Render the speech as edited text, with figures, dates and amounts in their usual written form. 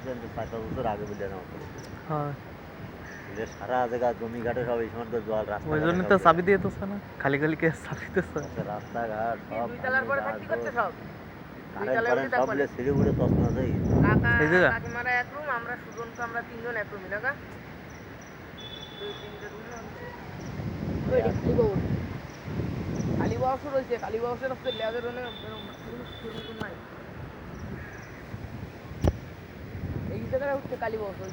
হয়েছে 4-5 বছর আগে বললেন আমাকে। হ্যাঁ সারা জায়গা জমি ঘাটে সব এই সময় তো জল রাস্তা ওই জন্যই তো চাবি দিয়ে দিচ্ছে না, খালি খালি কে চাবি দিচ্ছে। রাস্তাঘাট সব দুইতলার পরে থাকতে করতে সব কারেন্ট সব বলে ছিঁড়ে উড়ে তছনছ হয়ে গেছে। কাকা এই জায়গা? কাকিমারা এক রুম, আমরা সুজন তো আমরা তিনজন এক রুমই না কা? 2-3টে রুম না? ওই খালি বাক্স রয়েছে, খালি বাক্সের হচ্ছে লেজের নাই। এই জায়গায় হচ্ছে কালী বাক্স, ওই